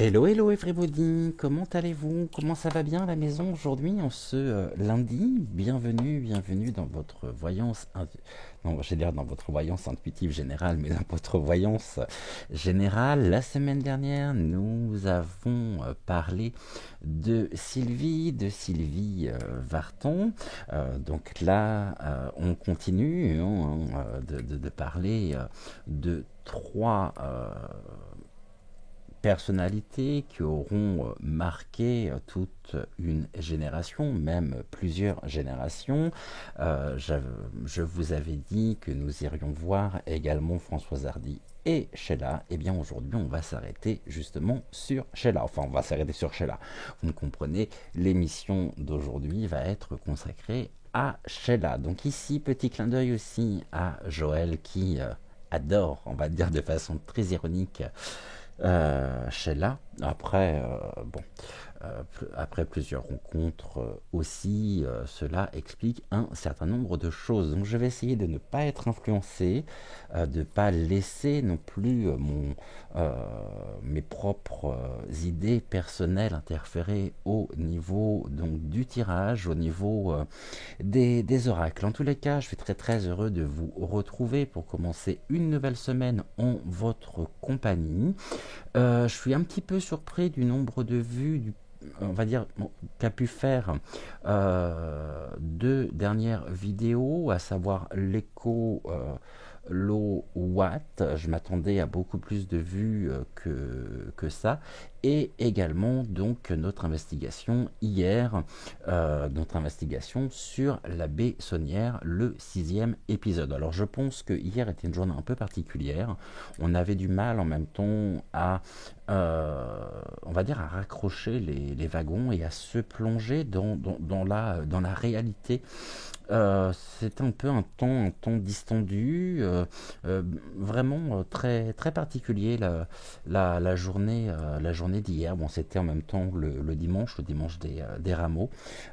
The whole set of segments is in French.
Hello, hello everybody, comment allez-vous? Comment ça va bien à la maison aujourd'hui en ce lundi? Bienvenue dans votre non, j'allais dire dans votre voyance intuitive générale, mais dans votre voyance générale. La semaine dernière, nous avons parlé de Sylvie Vartan. Donc là, on continue de parler de trois personnalités qui auront marqué toute une génération, même plusieurs générations. Je vous avais dit que nous irions voir également Françoise Hardy et Sheila. Et bien aujourd'hui, on va s'arrêter justement sur Sheila. Enfin, on va s'arrêter sur Sheila. Vous me comprenez, l'émission d'aujourd'hui va être consacrée à Sheila. Donc ici, petit clin d'œil aussi à Joël qui adore, on va dire de façon très ironique, Sheila. Après plusieurs rencontres aussi, cela explique un certain nombre de choses. Donc je vais essayer de ne pas être influencé, de ne pas laisser non plus mes propres idées personnelles interférer au niveau donc du tirage, au niveau des oracles. En tous les cas, je suis très heureux de vous retrouver pour commencer une nouvelle semaine en votre compagnie. Je suis un petit peu surpris du nombre de vues, on va dire, qu'a pu faire deux dernières vidéos, à savoir l'écho Low Watt. Je m'attendais à beaucoup plus de vues que ça. Et également donc notre investigation hier, notre investigation sur la baie Saunière, le 6e épisode. Alors je pense que hier était une journée un peu particulière. On avait du mal en même temps à, on va dire, à raccrocher les wagons et à se plonger dans la réalité. C'est un peu un temps distendu, vraiment très particulier la journée d'hier. Bon, c'était en même temps le dimanche des rameaux.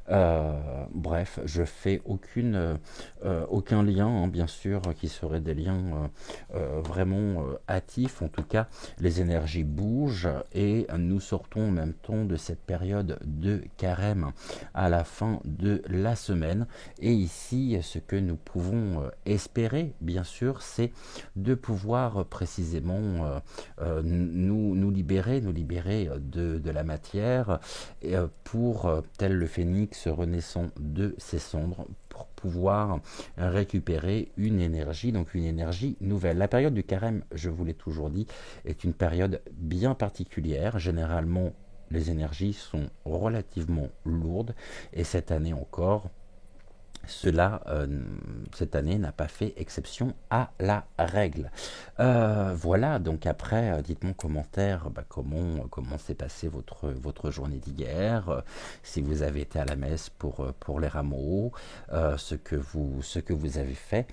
Bref, je fais aucun lien, hein, bien sûr, qui seraient des liens vraiment hâtifs. En tout cas, les énergies bougent et nous sortons en même temps de cette période de carême à la fin de la semaine. Et ici, ce que nous pouvons espérer, bien sûr, c'est de pouvoir précisément nous libérer de la matière pour, tel le phénix renaissant de ses cendres, pour pouvoir récupérer une énergie, donc une énergie nouvelle. La période du carême, je vous l'ai toujours dit, est une période bien particulière. Généralement, les énergies sont relativement lourdes et cette année encore, cette année n'a pas fait exception à la règle. Voilà, donc après, dites-moi en commentaire comment s'est passée votre journée d'hier, si vous avez été à la messe pour les rameaux, ce que vous avez fait.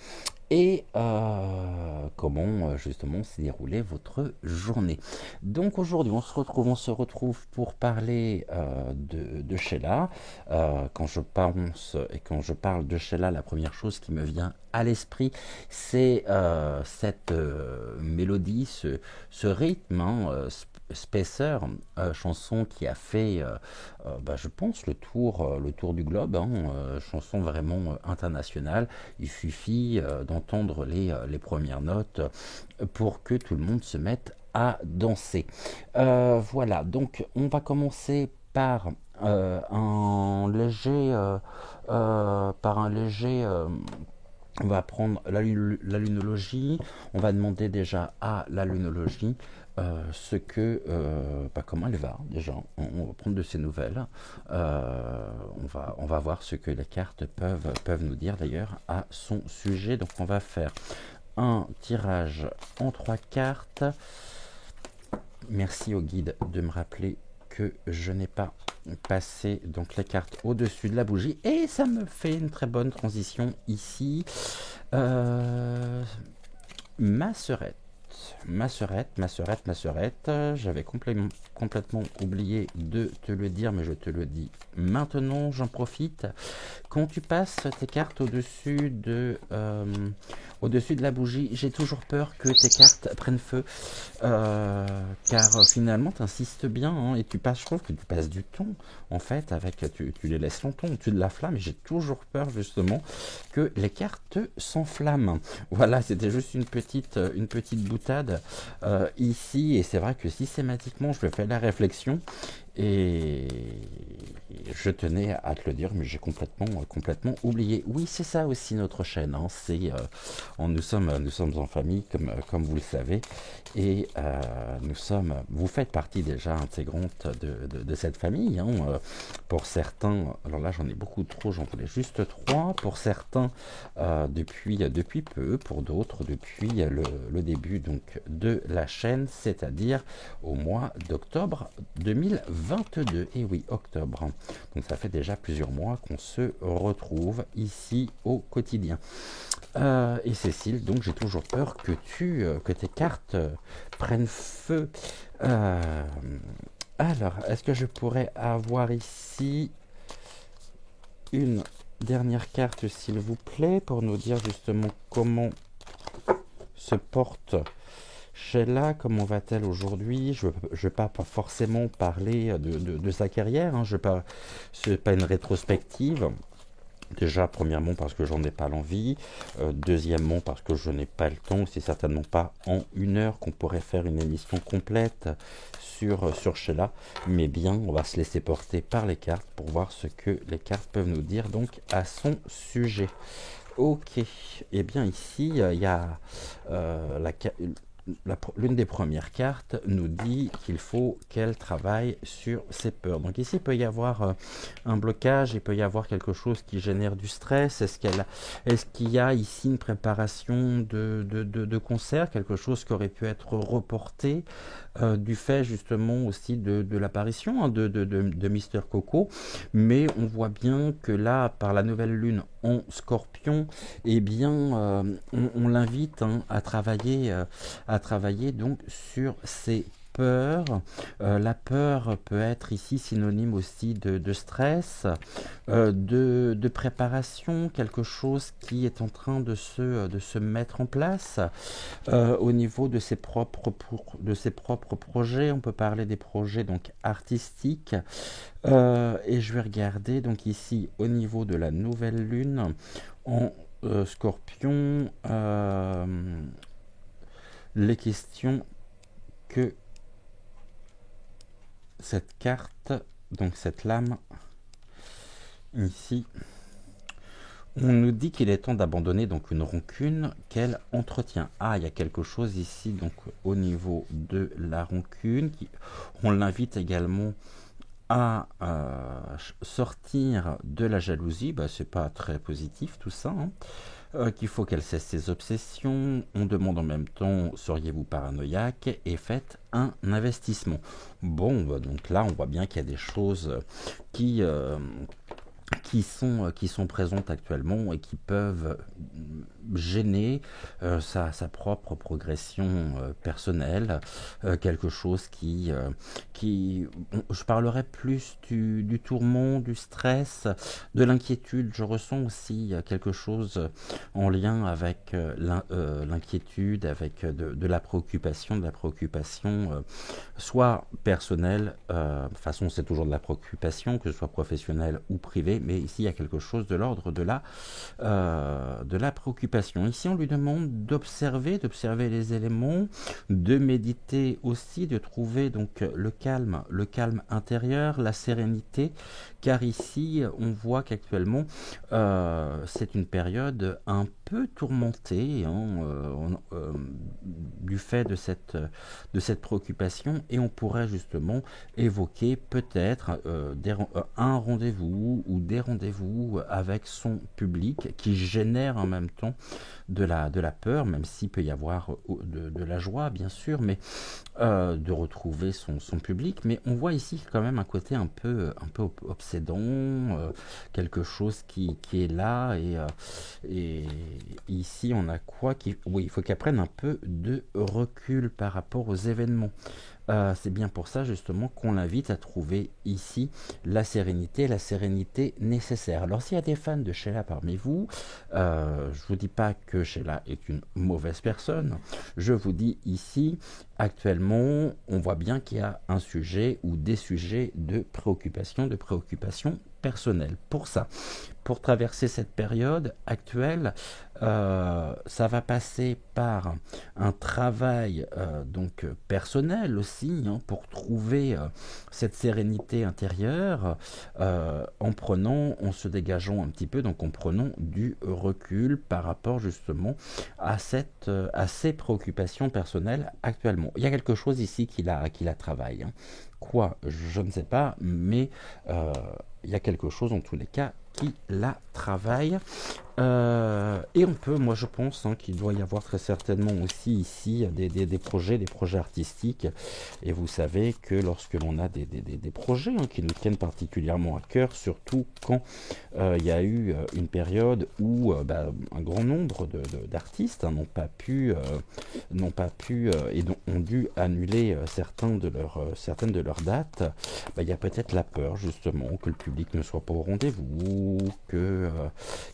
Et comment justement s'est déroulée votre journée. Donc aujourd'hui on se retrouve pour parler de Sheila. Quand je pense et quand je parle de Sheila, la première chose qui me vient à l'esprit, c'est cette mélodie, ce rythme, hein, Spacer, chanson qui a fait, je pense, le tour du globe, hein, chanson vraiment internationale. Il suffit d'entendre les premières notes pour que tout le monde se mette à danser. Voilà, donc on va commencer par un léger on va prendre la lunologie. On va demander déjà à la lunologie comment elle va déjà. On va prendre de ses nouvelles. On va voir ce que les cartes peuvent nous dire d'ailleurs à son sujet. Donc on va faire un tirage en 3 cartes. Merci au guide de me rappeler que je n'ai pas passé donc les cartes au-dessus de la bougie, et ça me fait une très bonne transition ici. Ma sœurette, ma sœurette, j'avais complètement oublié de te le dire, mais je te le dis maintenant, j'en profite. Quand tu passes tes cartes au-dessus de la bougie, j'ai toujours peur que tes cartes prennent feu, car finalement tu insistes bien, hein, et je trouve que tu passes du temps en fait, tu les laisses longtemps au-dessus de la flamme, et j'ai toujours peur justement que les cartes s'enflamment. Voilà, c'était juste une petite boutade ici, et c'est vrai que systématiquement je fais la réflexion, et je tenais à te le dire, mais j'ai complètement oublié. Oui, c'est ça aussi notre chaîne, hein, nous sommes en famille, comme vous le savez, et vous faites partie déjà intégrante de cette famille, hein, pour certains, alors là j'en ai beaucoup trop, j'en connais juste 3, pour certains depuis peu, pour d'autres depuis le début donc de la chaîne, c'est-à-dire au mois d'octobre 2022. Et oui, octobre. Donc ça fait déjà plusieurs mois qu'on se retrouve ici au quotidien. Et Cécile, donc j'ai toujours peur que tes cartes prennent feu. Alors, est-ce que je pourrais avoir ici une dernière carte, s'il vous plaît, pour nous dire justement comment se porte Sheila, comment va-t-elle aujourd'hui? Je ne vais pas forcément parler de sa carrière, hein, ce n'est pas une rétrospective. Déjà, premièrement, parce que j'en ai pas l'envie. Deuxièmement, parce que je n'ai pas le temps. C'est certainement pas en 1 heure qu'on pourrait faire une émission complète sur Sheila. Mais bien, on va se laisser porter par les cartes pour voir ce que les cartes peuvent nous dire donc à son sujet. Ok, et bien ici, il y a l'une des premières cartes nous dit qu'il faut qu'elle travaille sur ses peurs. Donc ici, il peut y avoir un blocage, il peut y avoir quelque chose qui génère du stress. Est-ce qu'il y a ici une préparation de concert, quelque chose qui aurait pu être reporté du fait justement aussi de l'apparition, hein, de Mister Coco. Mais on voit bien que là, par la nouvelle lune en Scorpion, eh bien, on l'invite, hein, à travailler donc sur ses peurs. La peur peut être ici synonyme aussi de stress, de préparation, quelque chose qui est en train de se mettre en place au niveau de ses propres projets. On peut parler des projets donc artistiques. Et je vais regarder donc ici au niveau de la nouvelle lune en Scorpion, les questions que cette carte, donc cette lame ici, on nous dit qu'il est temps d'abandonner donc une rancune qu'elle entretient. Ah, il y a quelque chose ici donc au niveau de la rancune. On l'invite également à sortir de la jalousie. C'est pas très positif tout ça, hein. Qu'il faut qu'elle cesse ses obsessions. On demande en même temps, seriez-vous paranoïaque, et faites un investissement. Bon, donc là on voit bien qu'il y a des choses qui sont présentes actuellement et qui peuvent gêner sa propre progression personnelle, quelque chose je parlerai plus du tourment, du stress, de l'inquiétude. Je ressens aussi quelque chose en lien avec l'inquiétude, avec de la préoccupation, soit personnelle, de toute façon c'est toujours de la préoccupation, que ce soit professionnelle ou privée, mais ici il y a quelque chose de l'ordre de la préoccupation. Ici on lui demande d'observer les éléments, de méditer aussi, de trouver donc le calme intérieur, la sérénité, car ici on voit qu'actuellement c'est une période un peu tourmentée, hein, du fait de cette préoccupation, et on pourrait justement évoquer peut-être un rendez-vous ou des rendez-vous avec son public, qui génère en même temps de la peur, même s'il peut y avoir de la joie, bien sûr, mais de retrouver son public. Mais on voit ici quand même un côté un peu obsédant, quelque chose qui est là. Et ici, on a quoi oui, il faut qu'elle prenne un peu de recul par rapport aux événements. C'est bien pour ça justement qu'on l'invite à trouver ici la sérénité nécessaire. Alors s'il y a des fans de Sheila parmi vous, je vous dis pas que Sheila est une mauvaise personne. Je vous dis ici, actuellement, on voit bien qu'il y a un sujet ou des sujets de préoccupation personnelle. Pour ça, pour traverser cette période actuelle, ça va passer par un travail donc personnel aussi, hein, pour trouver cette sérénité intérieure, en se dégageant un petit peu, donc en prenant du recul par rapport justement à ces préoccupations personnelles actuellement. Il y a quelque chose ici qui la travaille, hein. Quoi, je ne sais pas, mais il y a quelque chose en tous les cas qui la travaille. Et on peut, moi je pense, hein, qu'il doit y avoir très certainement aussi ici des projets artistiques. Et vous savez que lorsque l'on a des projets, hein, qui nous tiennent particulièrement à cœur, surtout quand il y a eu une période où un grand nombre d'artistes, hein, n'ont pas pu et ont dû annuler certaines de leurs dates, il y a peut-être la peur justement que le public ne soit pas au rendez-vous, que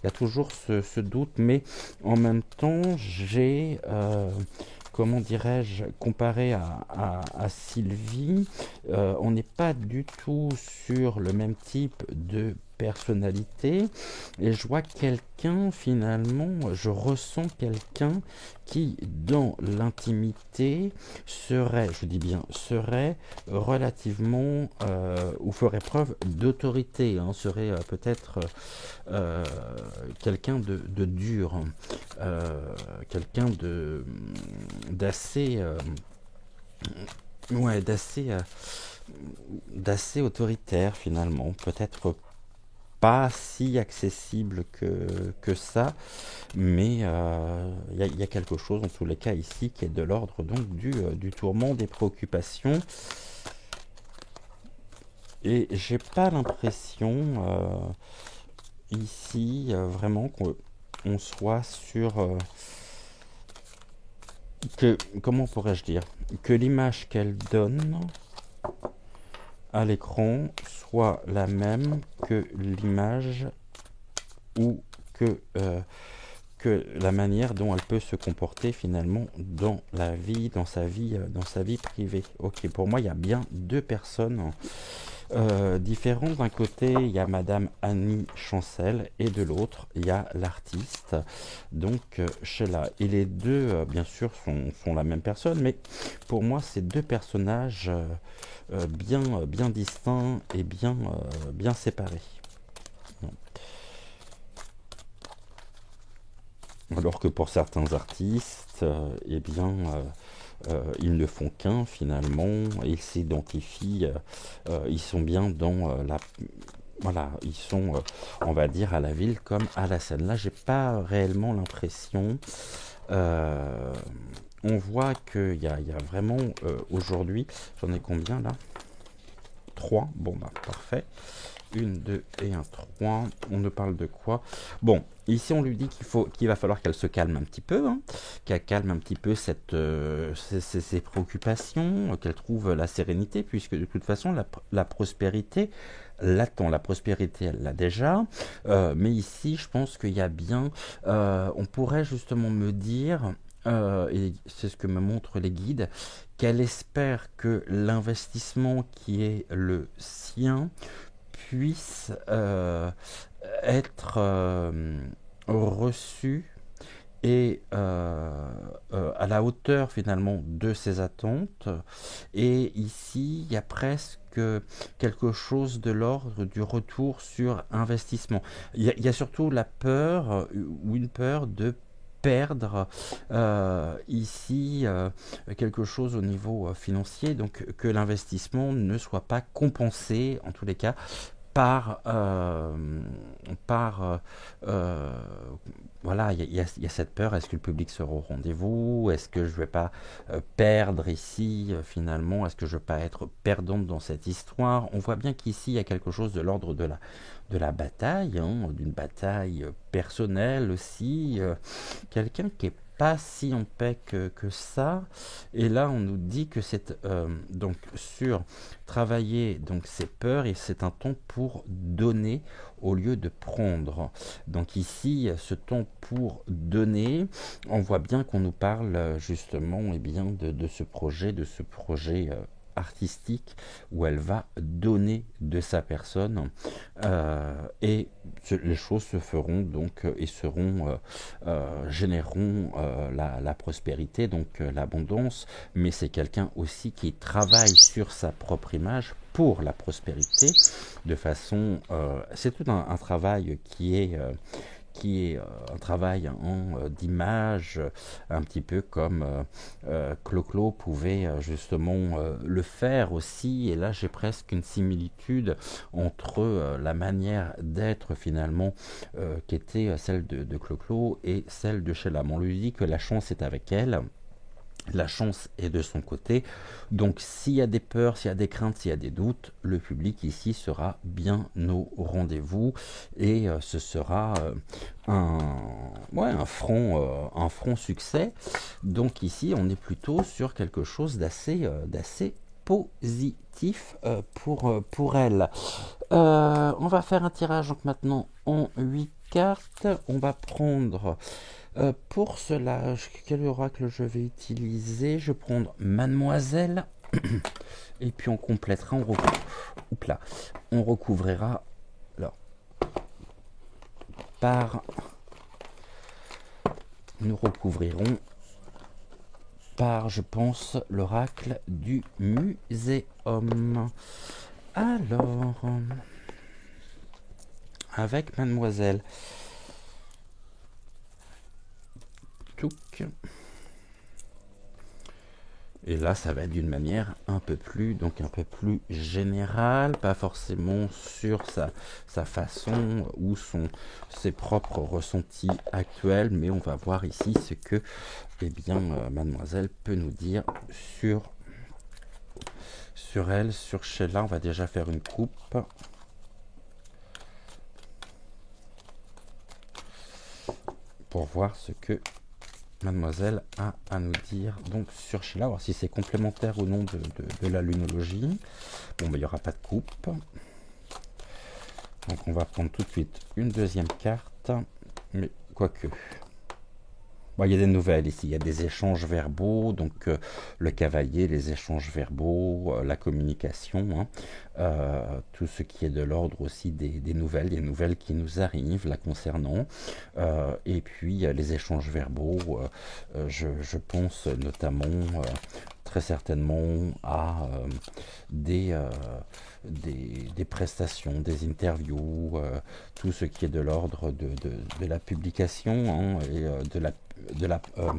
il y a toujours ce doute, mais en même temps, comment dirais-je, comparé à Sylvie, on n'est pas du tout sur le même type de personnalité, et je vois quelqu'un, finalement, je ressens quelqu'un qui, dans l'intimité, je dis bien, serait relativement, ou ferait preuve d'autorité, hein, serait peut-être quelqu'un de dur, quelqu'un d'assez ouais, d'assez autoritaire finalement, peut-être pas si accessible que ça, mais y a quelque chose en tous les cas ici qui est de l'ordre donc du tourment, des préoccupations. Et j'ai pas l'impression ici vraiment qu'on soit sur comment pourrais-je dire, que l'image qu'elle donne à l'écran soit la même que l'image ou que la manière dont elle peut se comporter finalement dans la vie, dans sa vie privée. Ok, pour moi, il y a bien deux personnes différentes. D'un côté, il y a Madame Annie Chancel et de l'autre, il y a l'artiste, donc Sheila. Et les deux, bien sûr, sont la même personne, mais pour moi, c'est deux personnages bien distincts et bien séparés. Alors que pour certains artistes, ils ne font qu'un finalement, ils s'identifient, ils sont bien dans voilà, ils sont, on va dire, à la ville comme à la scène. Là, j'ai pas réellement l'impression. On voit qu'il y a vraiment aujourd'hui, j'en ai combien là? 3, bon bah parfait. 1, 2 et 1, 3. On ne parle de quoi? Bon, ici on lui dit qu'il va falloir qu'elle se calme un petit peu, hein, qu'elle calme un petit peu ses préoccupations, qu'elle trouve la sérénité, puisque de toute façon la prospérité l'attend. La prospérité, elle l'a déjà, mais ici je pense qu'il y a bien, on pourrait justement me dire, et c'est ce que me montrent les guides, qu'elle espère que l'investissement qui est le sien puisse être reçu et à la hauteur finalement de ses attentes. Et ici, il y a presque quelque chose de l'ordre du retour sur investissement. Il y a surtout la peur ou une peur de perdre ici quelque chose au niveau financier, donc que l'investissement ne soit pas compensé en tous les cas par, par euh, voilà, il y a cette peur, est-ce que le public sera au rendez-vous, est-ce que je vais pas perdre ici finalement, est-ce que je vais pas être perdante dans cette histoire. On voit bien qu'ici il y a quelque chose de l'ordre de la bataille, hein, d'une bataille personnelle aussi, quelqu'un qui est pas si en paix que ça. Et là, on nous dit que c'est donc sur travailler donc ses peurs et c'est un temps pour donner au lieu de prendre. Donc ici, ce temps pour donner, on voit bien qu'on nous parle justement eh bien, de ce projet artistique où elle va donner de sa personne et les choses se feront donc et seront généreront la prospérité donc l'abondance, mais c'est quelqu'un aussi qui travaille sur sa propre image pour la prospérité de façon c'est tout un travail qui est un travail hein, d'image, un petit peu comme Clo-Clo pouvait justement le faire aussi. Et là, j'ai presque une similitude entre la manière d'être finalement qui était celle de Clo-Clo et celle de Sheila. On lui dit que la chance est avec elle. La chance est de son côté. Donc s'il y a des peurs, s'il y a des craintes, s'il y a des doutes, le public ici sera bien au rendez-vous et ce sera un, ouais, un franc succès. Donc ici, on est plutôt sur quelque chose d'assez positif pour elle. On va faire un tirage donc maintenant en 8 cartes. On va prendre pour cela, quel oracle je vais utiliser? Je vais prendre Mademoiselle. Et puis on complétera, on recouvrira alors, par... Nous recouvrirons par, je pense, l'oracle du muséum. Alors, avec Mademoiselle. Et là, ça va être d'une manière un peu plus générale, pas forcément sur sa façon ou ses propres ressentis actuels, mais on va voir ici ce que eh bien, Mademoiselle peut nous dire sur elle, sur Sheila. On va déjà faire une coupe. Pour voir ce que Mademoiselle a à nous dire donc sur Sheila, voir si c'est complémentaire ou non de la lunologie. Bon, il n'y aura pas de coupe. Donc on va prendre tout de suite une deuxième carte, mais quoique. Bon, il y a des nouvelles ici, il y a des échanges verbaux, donc le cavalier, les échanges verbaux, la communication, hein, tout ce qui est de l'ordre aussi des nouvelles qui nous arrivent là concernant, et puis les échanges verbaux, je pense notamment très certainement à des prestations, des interviews, tout ce qui est de l'ordre de la publication hein, et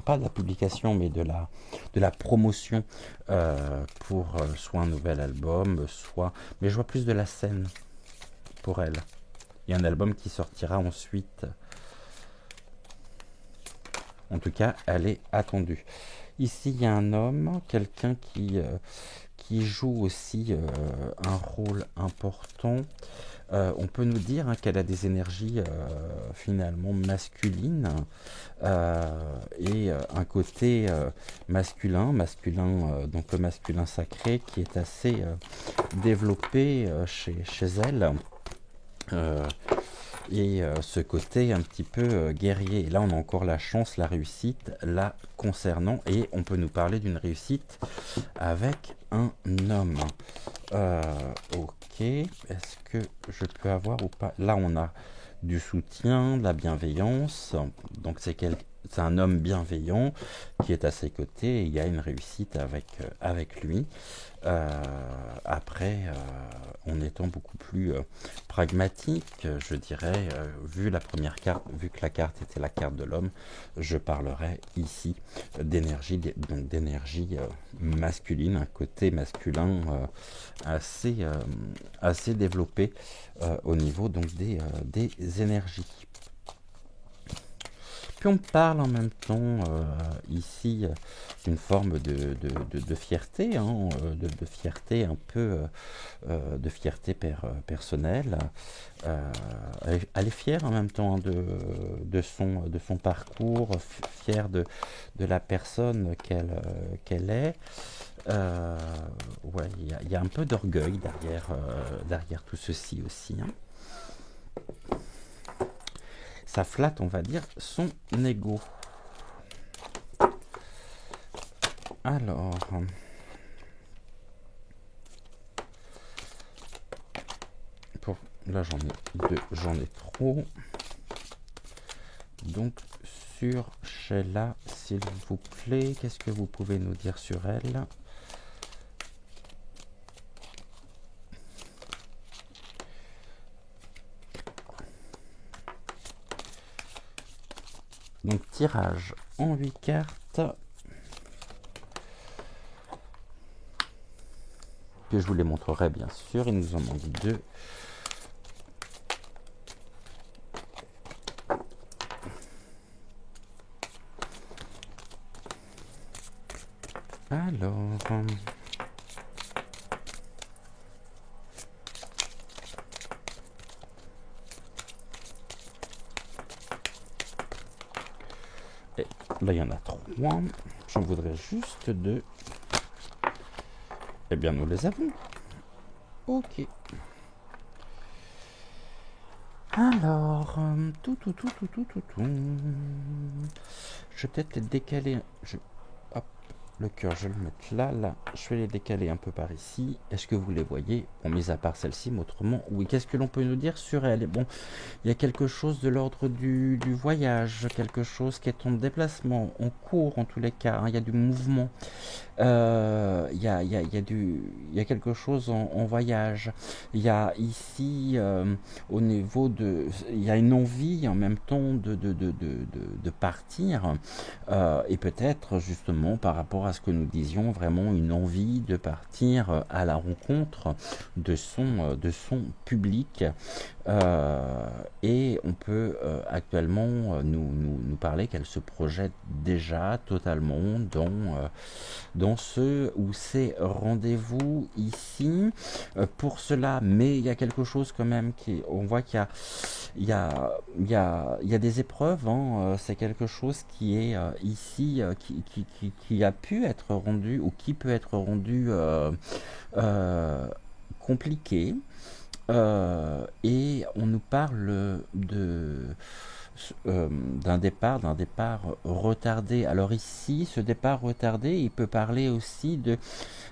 pas de la publication mais de la promotion pour soit un nouvel album, soit... Mais je vois plus de la scène pour elle. Il y a un album qui sortira ensuite. En tout cas, elle est attendue. Ici, il y a un homme, quelqu'un qui joue aussi un rôle important. On peut nous dire hein, qu'elle a des énergies finalement masculines et un côté masculin, donc le masculin sacré qui est assez développé chez elle. Et ce côté un petit peu guerrier. Et là, on a encore la chance, la réussite, là, concernant. Et on peut nous parler d'une réussite avec un homme. Ok, est-ce que je peux avoir ou pas? Là, on a du soutien, de la bienveillance. Donc, c'est un homme bienveillant qui est à ses côtés. Et il y a une réussite avec lui. Après, en étant beaucoup plus pragmatique, je dirais, vu la première carte, vu que la carte était la carte de l'homme, je parlerai ici d'énergie, donc d'énergie masculine, un côté masculin assez, assez développé au niveau donc des énergies. Puis on parle en même temps ici d'une forme de fierté, hein, de fierté un peu, de fierté personnelle. Elle est fière en même temps de son parcours, fière de la personne qu'elle est. Ouais, il y a un peu d'orgueil derrière tout ceci aussi, hein. Ça flatte, on va dire, son ego. Alors, là j'en ai trop. Donc sur Sheila, s'il vous plaît, qu'est-ce que vous pouvez nous dire sur elle? Donc tirage en 8 cartes. Que je vous les montrerai bien sûr, il nous en manque 2. Alors, et là il y en a 3. J'en voudrais juste 2. Eh bien nous les avons. Ok. Alors, je vais peut-être les décaler. Hop, le cœur, je vais le mettre là, là. Je vais les décaler un peu par ici. Est-ce que vous les voyez? Bon, mis à part celle-ci, mais autrement, oui. Qu'est-ce que l'on peut nous dire sur elle? Bon, il y a quelque chose de l'ordre du voyage, quelque chose qui est en déplacement, en cours en tous les cas, hein. Il y a du mouvement. Il y a quelque chose en voyage. Il y a ici, au niveau de... Il y a une envie en même temps de partir. Et peut-être justement par rapport à ce que nous disions, vraiment une envie de partir à la rencontre de son public. Et on peut actuellement nous parler qu'elle se projette déjà totalement dans ce ou ces rendez-vous ici. Pour cela, mais il y a quelque chose quand même qui, on voit qu'il y a des épreuves, hein. C'est quelque chose qui est ici, qui a pu être rendu ou qui peut être rendu compliqué. Et on nous parle d'un départ retardé. Alors ici, ce départ retardé, il peut parler aussi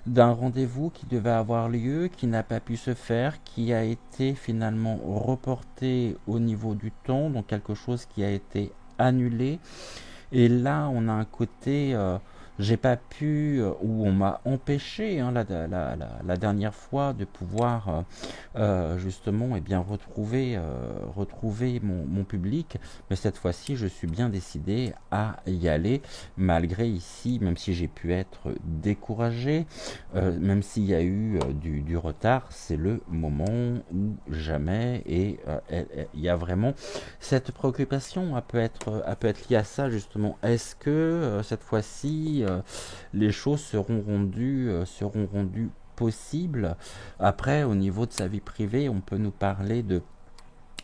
d'un rendez-vous qui devait avoir lieu, qui n'a pas pu se faire, qui a été finalement reporté au niveau du temps, donc quelque chose qui a été annulé. Et là, on a un côté, j'ai pas pu, ou on m'a empêché, hein, la dernière fois de pouvoir justement eh bien, retrouver mon public. Mais cette fois-ci, je suis bien décidé à y aller, malgré ici, même si j'ai pu être découragé, même s'il y a eu du retard, c'est le moment ou jamais. Et il y a vraiment cette préoccupation, elle peut être liée à ça justement. Est-ce que cette fois-ci, les choses seront rendues possibles? Après, au niveau de sa vie privée, on peut nous parler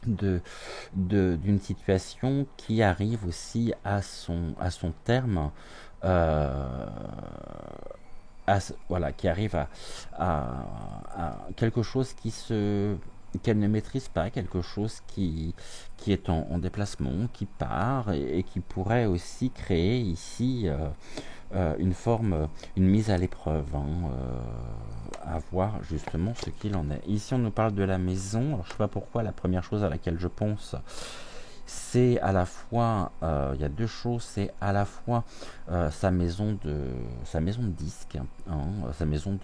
d'une situation qui arrive aussi à son terme. Euh, voilà, qui arrive à quelque chose qu'elle ne maîtrise pas, quelque chose qui est en déplacement, qui part et qui pourrait aussi créer ici une mise à l'épreuve, hein, à voir justement ce qu'il en est. Ici, on nous parle de la maison. Alors, je ne sais pas pourquoi la première chose à laquelle je pense, c'est à la fois, il y a deux choses, c'est à la fois sa maison de disque, hein, sa maison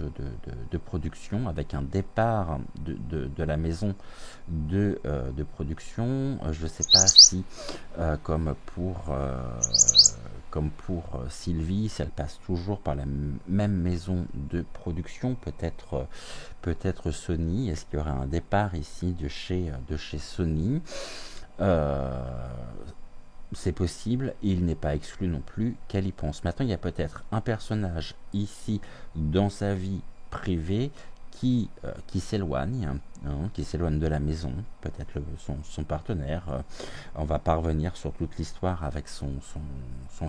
de production, avec un départ de la maison de production. Je ne sais pas si, comme pour Sylvie, si elle passe toujours par la même maison de production, peut-être Sony. Est-ce qu'il y aura un départ ici de chez Sony? Euh, c'est possible, il n'est pas exclu non plus qu'elle y pense. Maintenant, il y a peut-être un personnage ici dans sa vie privée qui s'éloigne, qui s'éloigne de la maison, peut-être son partenaire. On va pas revenir sur toute l'histoire avec son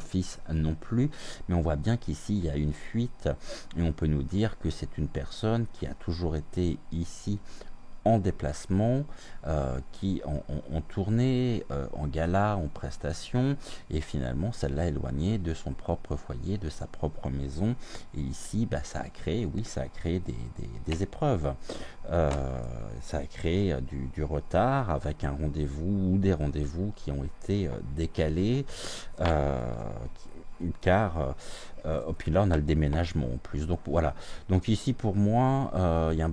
fils non plus, mais on voit bien qu'ici il y a une fuite et on peut nous dire que c'est une personne qui a toujours été ici en déplacement, qui ont tourné en gala, en prestation, et finalement celle-là éloignée de son propre foyer, de sa propre maison. Et ici, bah, ça a créé des épreuves. Ça a créé du retard avec un rendez-vous ou des rendez-vous qui ont été décalés, puis là on a le déménagement en plus, donc voilà. Donc ici pour moi il y a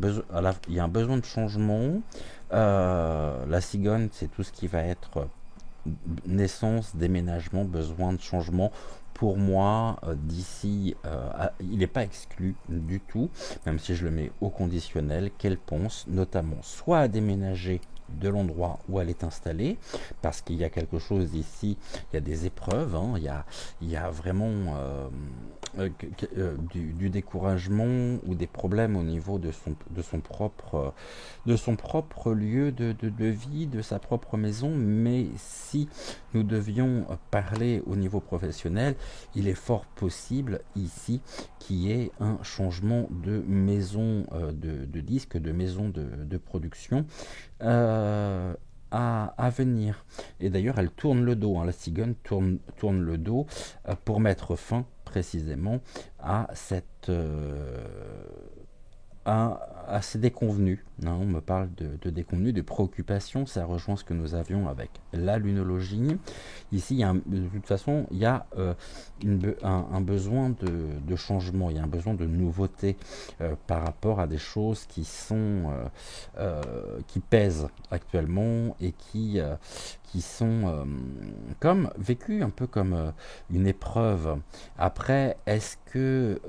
un besoin de changement. La cigogne, c'est tout ce qui va être naissance, déménagement, besoin de changement. Pour moi, d'ici, il n'est pas exclu du tout, même si je le mets au conditionnel, qu'elle pense notamment soit à déménager de l'endroit où elle est installée, parce qu'il y a quelque chose ici, il y a des épreuves, hein, il y a vraiment du découragement ou des problèmes au niveau de son propre lieu de vie, de sa propre maison. Mais si nous devions parler au niveau professionnel, il est fort possible ici qu'il y ait un changement de maison de disque, de maison de production à venir. Et d'ailleurs, elle tourne le dos, hein, la cigogne tourne le dos pour mettre fin précisément à ces déconvenues. Hein. On me parle de déconvenues, de préoccupations. Ça rejoint ce que nous avions avec la lunologie. Ici, de toute façon, il y a un besoin de changement, il y a un besoin de nouveauté par rapport à des choses qui pèsent actuellement et qui sont comme vécues un peu comme une épreuve. Après, est-ce que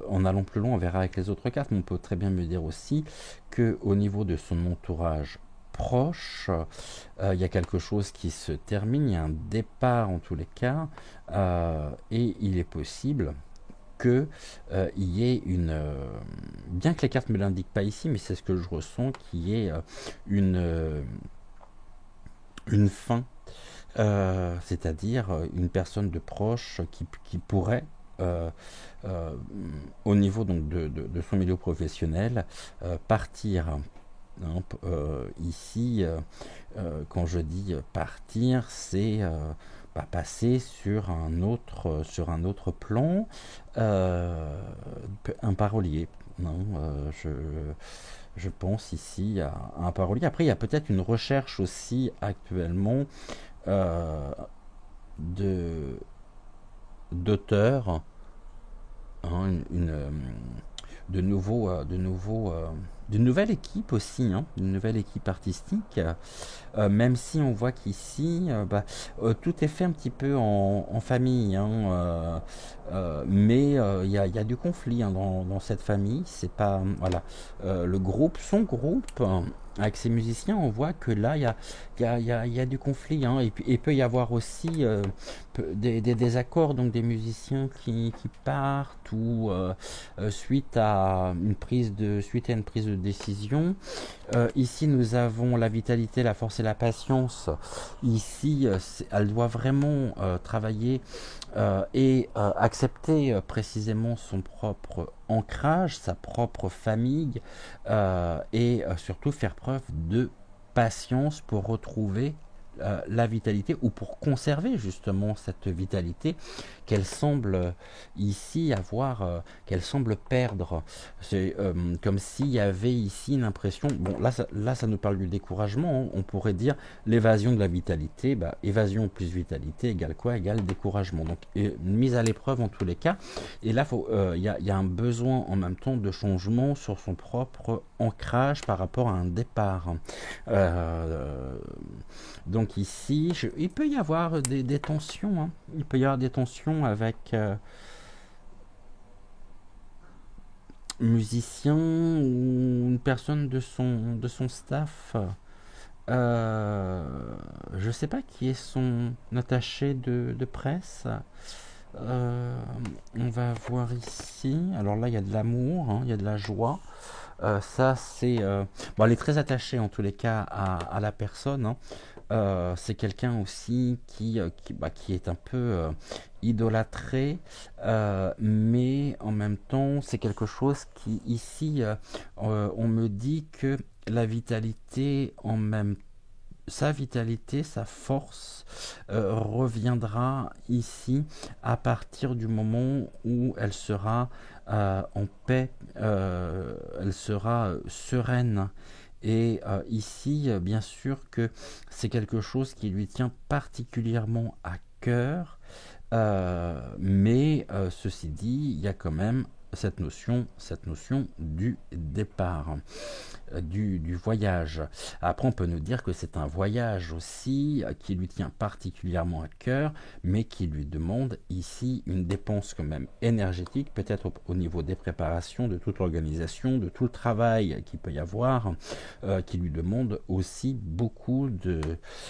en allant plus loin, on verra avec les autres cartes, mais on peut très bien me dire aussi que au niveau de son entourage proche, il y a quelque chose qui se termine, il y a un départ en tous les cas, et il est possible que y ait bien que les cartes me l'indiquent pas ici, mais c'est ce que je ressens, qu'il y ait une fin, c'est-à-dire une personne de proche qui pourrait euh, euh, au niveau donc de son milieu professionnel partir. Hein. Ici, quand je dis partir, c'est passer sur un autre plan, un parolier. Non, je pense ici à un parolier. Après, il y a peut-être une recherche aussi actuellement euh, de d'auteurs, hein, d'une nouvelle équipe aussi, hein, d'une nouvelle équipe artistique, même si on voit qu'ici, tout est fait un petit peu en famille, hein, mais il y a du conflit, hein, dans cette famille. C'est pas, voilà, son groupe, hein, avec ses musiciens, on voit que là, il y a du conflit, hein, et puis il peut y avoir aussi des désaccords, donc des musiciens qui partent ou suite à une prise de décision. Ici, nous avons la vitalité, la force et la patience. Ici, elle doit vraiment travailler et accepter précisément son propre ancrage, sa propre famille, et surtout faire preuve de patience pour retrouver la vitalité, ou pour conserver justement cette vitalité qu'elle semble ici avoir, qu'elle semble perdre. C'est comme s'il y avait ici une impression, bon là ça nous parle du découragement, hein. On pourrait dire l'évasion de la vitalité, bah, évasion plus vitalité égale quoi? Égale découragement. Donc mise à l'épreuve en tous les cas. Et là, y a un besoin en même temps de changement sur son propre ancrage par rapport à un départ. Euh, donc ici, il peut y avoir des tensions, hein. Il peut y avoir des tensions avec musicien ou une personne de son staff. Je sais pas qui est son attaché de presse. Euh, on va voir ici. Alors là, il y a de l'amour, hein, il y a de la joie. Ça, c'est. Bon, elle est très attachée en tous les cas à la personne, hein. C'est quelqu'un aussi qui est un peu idolâtré, mais en même temps, c'est quelque chose qui, ici, on me dit que la vitalité en même sa vitalité, sa force reviendra ici à partir du moment où elle sera en paix, elle sera sereine. Et ici, bien sûr que c'est quelque chose qui lui tient particulièrement à cœur, mais ceci dit, il y a quand même cette notion du départ, du voyage. Après, on peut nous dire que c'est un voyage aussi qui lui tient particulièrement à cœur, mais qui lui demande ici une dépense quand même énergétique, peut-être au niveau des préparations, de toute l'organisation, de tout le travail qu'il peut y avoir, qui lui demande aussi beaucoup de...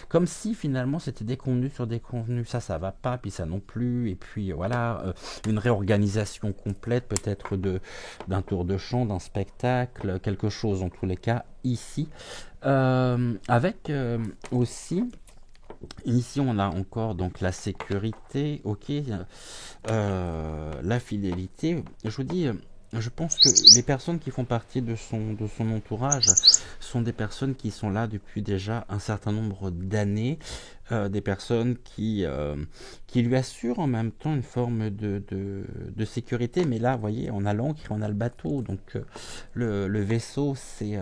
Comme si finalement c'était des contenus sur des contenus, ça va pas, puis ça non plus, et puis voilà, une réorganisation complète peut-être d'un tour de chant, d'un spectacle, quelque chose en tous les cas ici, avec aussi ici on a encore donc la sécurité, ok, la fidélité. Je vous dis, je pense que les personnes qui font partie de son entourage sont des personnes qui sont là depuis déjà un certain nombre d'années, des personnes qui lui assurent en même temps une forme de sécurité. Mais là, vous voyez, on a l'ancre et on a le bateau. Donc le vaisseau, c'est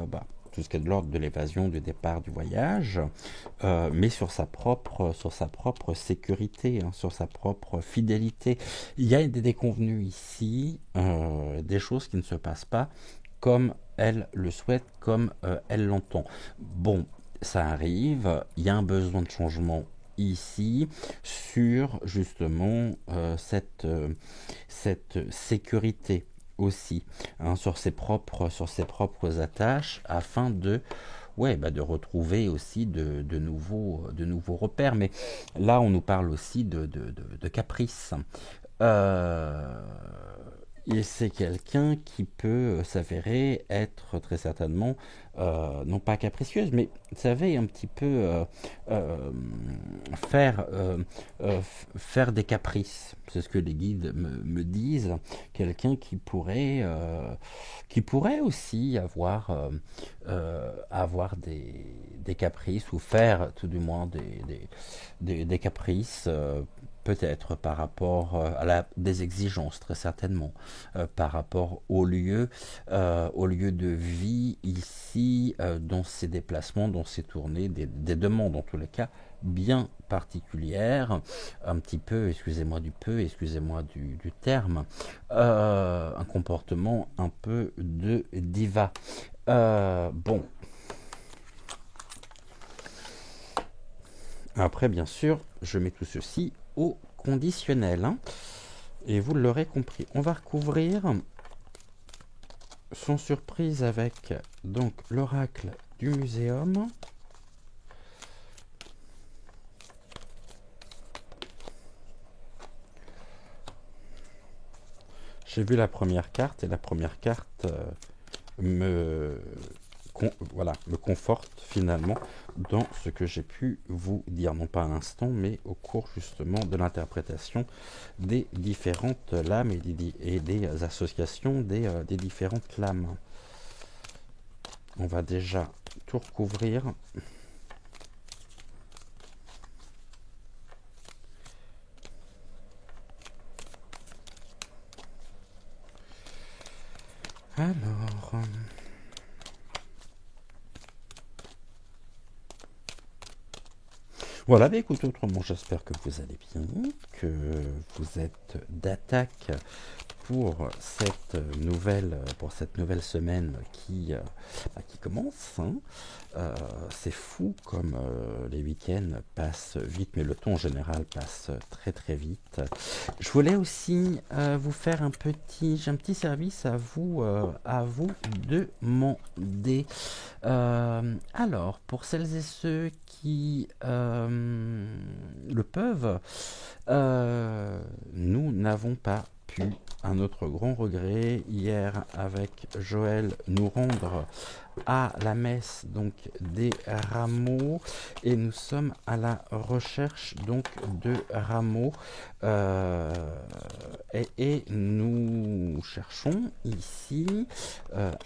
tout ce qui est de l'ordre de l'évasion, du départ, du voyage, mais sur sa propre sécurité, hein, sur sa propre fidélité. Il y a des déconvenus ici, des choses qui ne se passent pas comme elle le souhaite, comme elle l'entend. Bon, ça arrive, il y a un besoin de changement ici sur justement cette sécurité aussi, hein, sur ses propres attaches afin de ouais, bah de retrouver aussi de nouveaux repères. Mais là, on nous parle aussi de caprice. Euh, et c'est quelqu'un qui peut s'avérer être très certainement, non pas capricieuse, mais vous savez, un petit peu euh, faire, faire des caprices. C'est ce que les guides me disent. Quelqu'un qui pourrait aussi avoir, avoir des caprices ou faire tout du moins des caprices. Peut-être par rapport des exigences, très certainement, par rapport au lieu de vie ici, dans ces déplacements, dans ces tournées, des demandes en tous les cas bien particulières, un petit peu, excusez-moi du peu, excusez-moi du terme, un comportement un peu de diva. Bon, après bien sûr, je mets tout ceci au conditionnel, hein, et vous l'aurez compris. On va recouvrir sans surprise avec donc l'oracle du muséum. J'ai vu la première carte et la première carte me voilà, me conforte finalement dans ce que j'ai pu vous dire, non pas à l'instant, mais au cours justement de l'interprétation des différentes lames et des associations des différentes lames. On va déjà tout recouvrir. Voilà, mais écoute, autrement, j'espère que vous allez bien, que vous êtes d'attaque pour cette nouvelle semaine qui commence, hein. C'est fou comme les week-ends passent vite, mais le temps en général passe très très vite. Je voulais aussi vous faire j'ai un petit service à vous demander. Alors, pour celles et ceux qui le peuvent, nous n'avons pas pu, un autre grand regret, hier avec Joël, nous rendre à la messe donc des rameaux, et nous sommes à la recherche donc de rameaux, et nous cherchons ici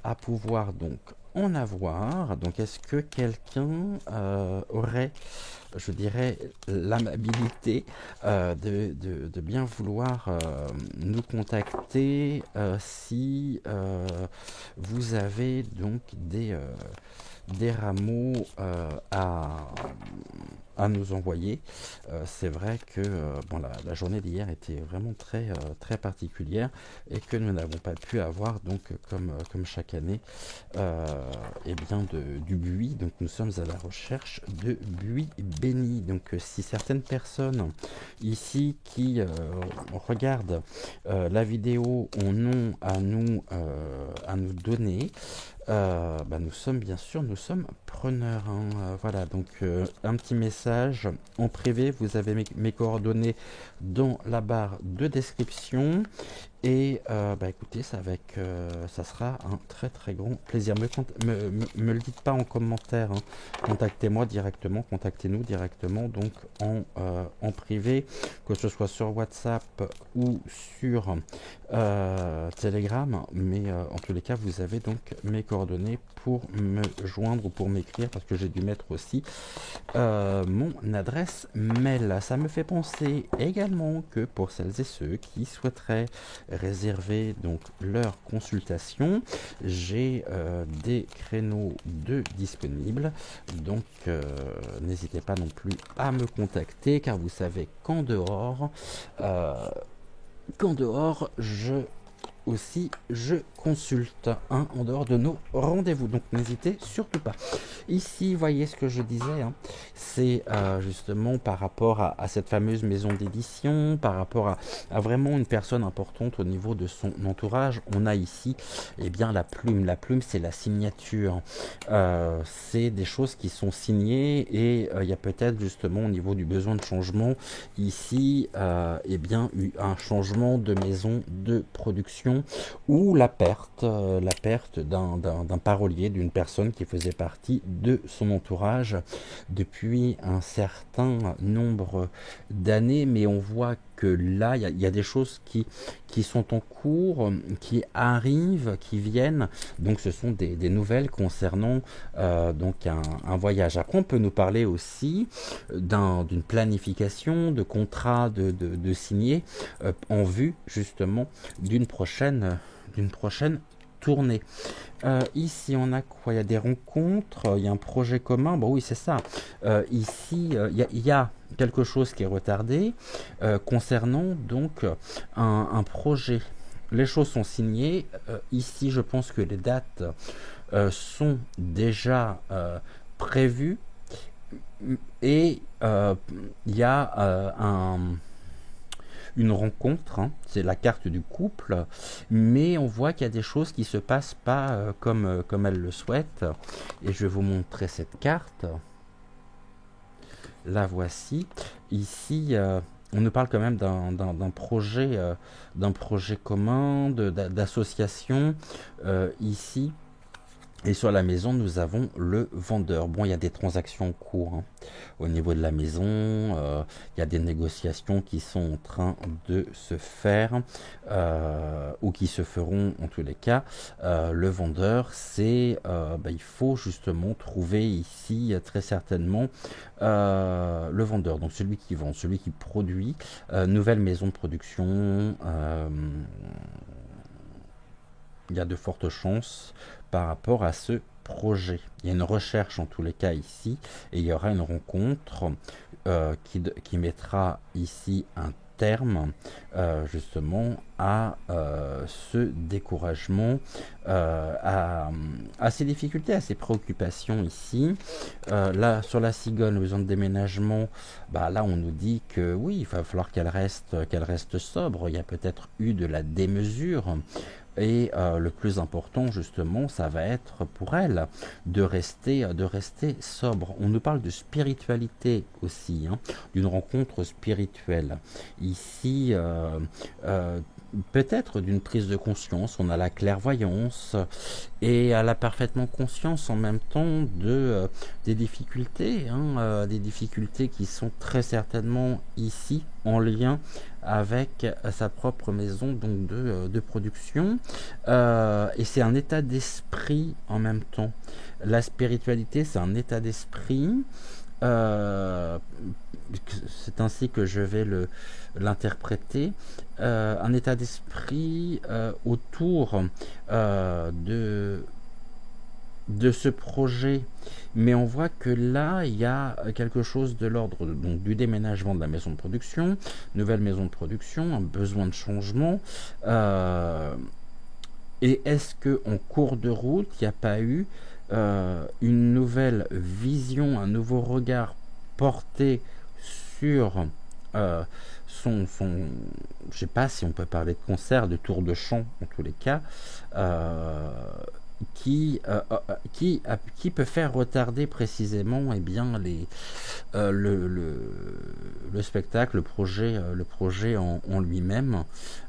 à pouvoir donc en avoir. Donc est-ce que quelqu'un aurait, je dirais, l'amabilité de bien vouloir nous contacter si vous avez donc des rameaux à nous envoyer. C'est vrai que bon, la journée d'hier était vraiment très particulière, et que nous n'avons pas pu avoir, donc comme chaque année, et bien du buis. Donc nous sommes à la recherche de buis béni. Donc si certaines personnes ici qui regardent la vidéo ont à nous donner, nous sommes bien sûr, nous sommes preneurs, hein. Voilà, donc un petit message en privé, vous avez mes coordonnées dans la barre de description. Et écoutez, ça sera un très grand plaisir. Me le dites pas en commentaire, hein. Contactez-moi directement, contactez-nous directement, donc en privé, que ce soit sur WhatsApp ou sur Telegram. Mais en tous les cas, vous avez donc mes coordonnées pour me joindre ou pour m'écrire, parce que j'ai dû mettre aussi mon adresse mail. Ça me fait penser également que pour celles et ceux qui souhaiteraient réserver donc leur consultation, j'ai des créneaux de disponibles. Donc n'hésitez pas non plus à me contacter, car vous savez qu'en dehors, je consulte, hein, en dehors de nos rendez-vous. Donc n'hésitez surtout pas. Ici, voyez ce que je disais, hein, c'est justement par rapport à cette fameuse maison d'édition, par rapport à vraiment une personne importante au niveau de son entourage. On a ici bien la plume. La plume, c'est la signature. C'est des choses qui sont signées, et il y a peut-être justement au niveau du besoin de changement ici eu un changement de maison de production, ou la perte d'un parolier, d'une personne qui faisait partie de son entourage depuis un certain nombre d'années. Mais on voit que là, il y a des choses qui sont en cours, qui arrivent, qui viennent. Donc ce sont des nouvelles concernant donc un voyage. Après, on peut nous parler aussi d'une planification, de contrat de signer en vue justement d'une prochaine tournée. Ici, on a quoi? Il y a des rencontres, il y a un projet commun. Bon, oui, c'est ça. Ici, il y a quelque chose qui est retardé concernant donc un projet. Les choses sont signées. Ici, je pense que les dates sont déjà prévues, et il y a une rencontre, hein, c'est la carte du couple, mais on voit qu'il y a des choses qui se passent pas comme elle le souhaite. Et je vais vous montrer cette carte. La voici. Ici, on nous parle quand même d'un projet commun, d'association ici. Et sur la maison, nous avons le vendeur. Bon, il y a des transactions en cours, hein. Au niveau de la maison, il y a des négociations qui sont en train de se faire, ou qui se feront en tous les cas. Le vendeur, il faut justement trouver ici très certainement le vendeur, donc celui qui vend, celui qui produit, nouvelle maison de production. Il y a de fortes chances par rapport à ce projet. Il y a une recherche en tous les cas ici, et il y aura une rencontre qui mettra ici un terme justement à ce découragement, à ces difficultés, à ces préoccupations ici. Là, sur la cigogne, le besoin de déménagement, bah, là on nous dit que oui, il va falloir qu'elle reste sobre. Il y a peut-être eu de la démesure. Et le plus important, justement, ça va être pour elle de rester sobre. On nous parle de spiritualité aussi, hein, d'une rencontre spirituelle. Ici, peut-être d'une prise de conscience, on a la clairvoyance et elle a parfaitement conscience en même temps des difficultés, hein, des difficultés qui sont très certainement ici en lien avec sa propre maison donc de production. Et c'est un état d'esprit en même temps. La spiritualité, c'est un état d'esprit. Euh, c'est ainsi que je vais l'interpréter. Un état d'esprit autour de ce projet, mais on voit que là il y a quelque chose de l'ordre donc du déménagement de la maison de production, nouvelle maison de production, un besoin de changement. Et est-ce que en cours de route il n'y a pas eu une nouvelle vision, un nouveau regard porté sur je sais pas si on peut parler de concert, de tour de chant en tous les cas, euh, qui peut faire retarder précisément eh bien, euh, le, le, le spectacle, le projet en lui-même.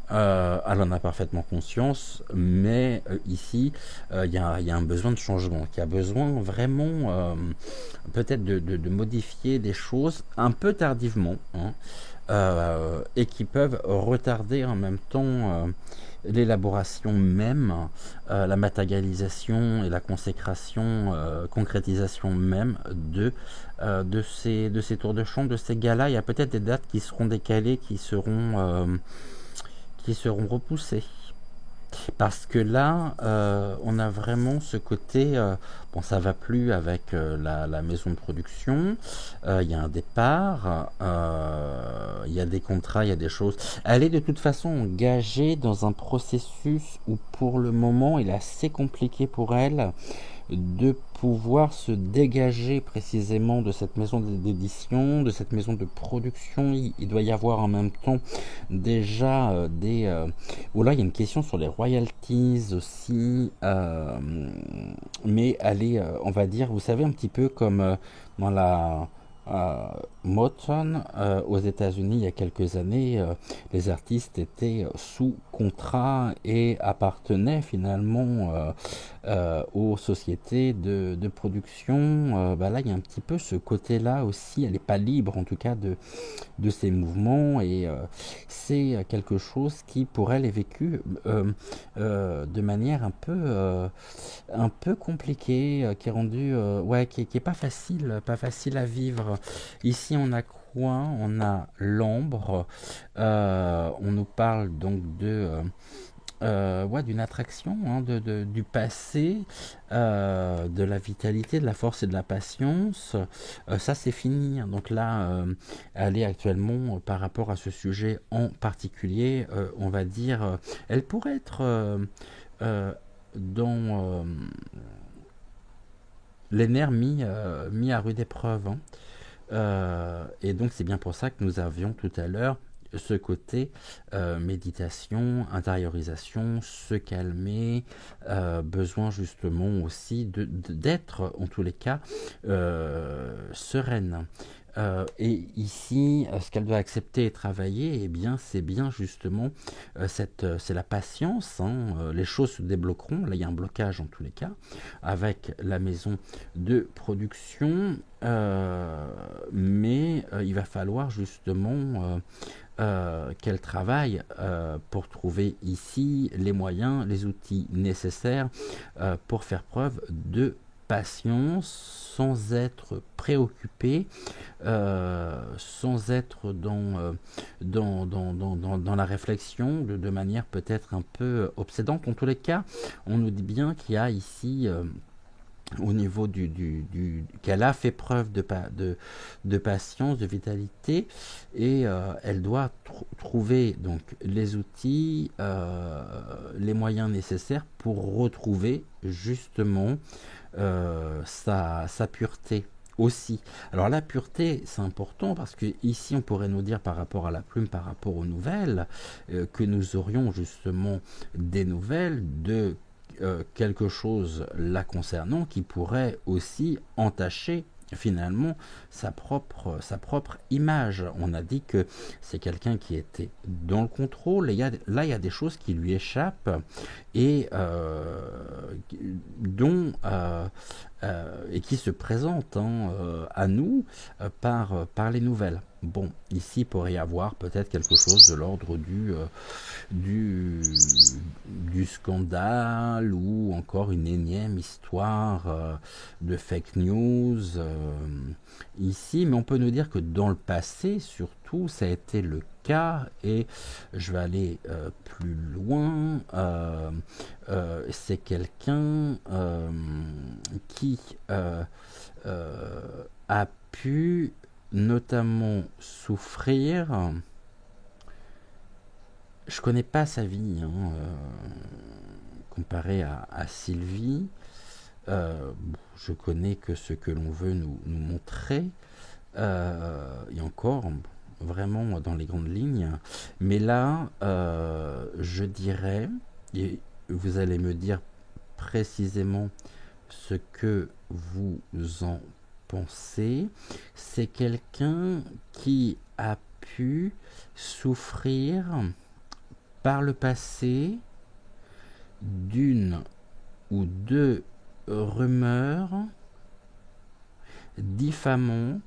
Elle en a parfaitement conscience, mais ici, il y a un besoin de changement, qui a besoin vraiment peut-être de modifier des choses un peu tardivement, hein, et qui peuvent retarder en même temps l'élaboration même, la matérialisation et la consécration, concrétisation même de ces tours de chant, de ces galas. Il y a peut-être des dates qui seront décalées, qui seront repoussées. Parce que là, on a vraiment ce côté, bon, ça va plus avec la maison de production. Il y a un départ, il y a des contrats, il y a des choses. Elle est de toute façon engagée dans un processus où, pour le moment, il est assez compliqué pour elle de pouvoir se dégager précisément de cette maison d'édition, de cette maison de production. Il doit y avoir en même temps déjà oh là, il y a une question sur les royalties aussi, mais elle est, on va dire, vous savez, un petit peu comme dans la Motown aux États-Unis il y a quelques années, les artistes étaient sous contrat et appartenaient finalement aux sociétés de production. Bah là, il y a un petit peu ce côté-là aussi. Elle n'est pas libre, en tout cas, de ses mouvements, et c'est quelque chose qui, pour elle, est vécu de manière un peu compliquée, qui est rendu, ouais, qui est pas facile à vivre. Ici, on a quoi? On a l'ambre. On nous parle donc ouais, d'une attraction, hein, du passé, de la vitalité, de la force et de la patience. Ça, c'est fini, hein. Donc là, elle est actuellement, par rapport à ce sujet en particulier, on va dire, elle pourrait être dans les nerfs mis à rude épreuve, hein. Et donc c'est bien pour ça que nous avions tout à l'heure ce côté méditation, intériorisation, se calmer, besoin justement aussi d'être en tous les cas sereine. Et ici, ce qu'elle doit accepter et travailler, eh bien, c'est bien justement c'est la patience, hein. Les choses se débloqueront. Là, il y a un blocage en tous les cas avec la maison de production, mais il va falloir justement qu'elle travaille pour trouver ici les moyens, les outils nécessaires pour faire preuve de patience, sans être préoccupé, sans être dans la réflexion de manière peut-être un peu obsédante. En tous les cas, on nous dit bien qu'il y a ici au niveau qu'elle a fait preuve de patience, de vitalité, et elle doit trouver donc les outils, les moyens nécessaires pour retrouver justement sa pureté aussi. Alors la pureté, c'est important parce que ici on pourrait nous dire par rapport à la plume, par rapport aux nouvelles, que nous aurions justement des nouvelles de quelque chose la concernant qui pourrait aussi entacher finalement sa propre image. On a dit que c'est quelqu'un qui était dans le contrôle, et là il y a des choses qui lui échappent et et qui se présentent à nous par les nouvelles. Bon, ici il pourrait y avoir peut-être quelque chose de l'ordre du, du scandale ou encore une énième histoire de fake news ici, mais on peut nous dire que dans le passé, surtout, ça a été le cas, et je vais aller plus loin. C'est quelqu'un qui a pu notamment souffrir. Je connais pas sa vie, comparé à Sylvie. Je connais que ce que l'on veut nous montrer, et encore vraiment dans les grandes lignes. Mais là, je dirais, et vous allez me dire précisément ce que vous en pensez, c'est quelqu'un qui a pu souffrir par le passé d'une ou deux rumeurs diffamantes.